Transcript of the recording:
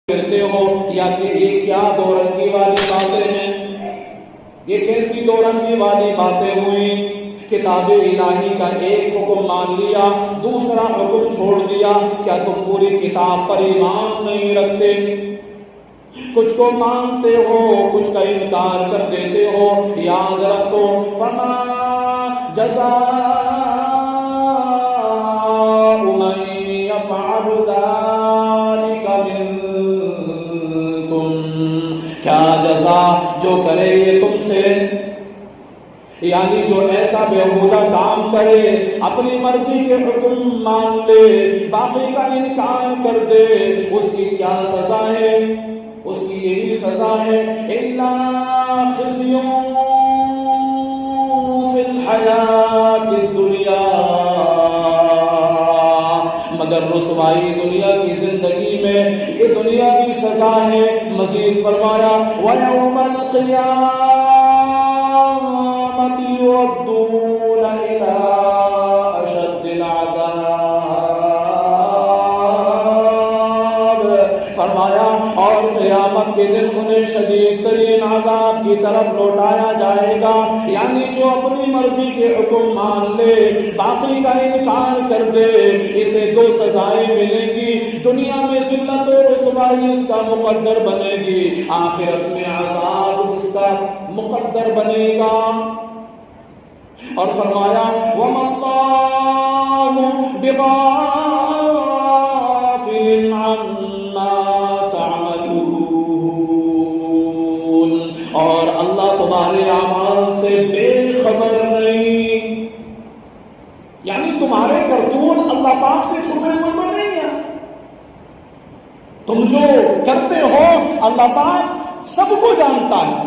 کرتے ہو یا کہ یہ کیا دو رنگی والی باتیں ہیں، یہ کیسی دو رنگی والی باتیں ہوئی؟ کتاب الہی کا ایک حکم مان لیا، دوسرا حکم چھوڑ دیا، کیا تم پوری کتاب پر ایمان نہیں رکھتے؟ کچھ کو مانتے ہو، کچھ کا انکار کر دیتے ہو۔ یاد رکھو فما جزاء من یفعل ذلک منکم، کیا جزا جو کرے یہ تم سے، یعنی جو ایسا بیہودہ کام کرے، اپنی مرضی کے حکم مان لے، باقی کا انکار کر دے، اس کی کیا سزا ہے؟ اس کی یہی سزا ہے الا خزی فی الحیات الدنیا، مگر رسوائی دنیا کی زندگی میں، یہ دنیا کی سزا ہے۔ مزید فرمایا وَيَوْمَ الْقِيَامَةِ يُرَدُّونَ إِلَىٰ أَشَدِّ الْعَذَابِ، فرمایا اور قیامت کے دن انہیں شدید ترین عذاب کی طرف لوٹایا جائے گا، یعنی جو اپنی مرضی کے حکم مان لے، باقی کا انکار کر دے، اسے دو سزائیں ملیں گی۔ دنیا میں ذلت و رسوائی اس کا مقدر بنے گی، آخرت میں عذاب اس کا مقدر بنے گا۔ اور فرمایا وَمَا اللَّهُ بِغَافِلٍ عَمَّا تَعْمَلُونَ، اور اللہ تمہارے اعمال سے بے خبر نہیں، یعنی تمہارے کرتوت اللہ پاک سے چھپے ہوئے نہیں ہیں، تم جو کرتے ہو اللہ پاک سب کو جانتا ہے۔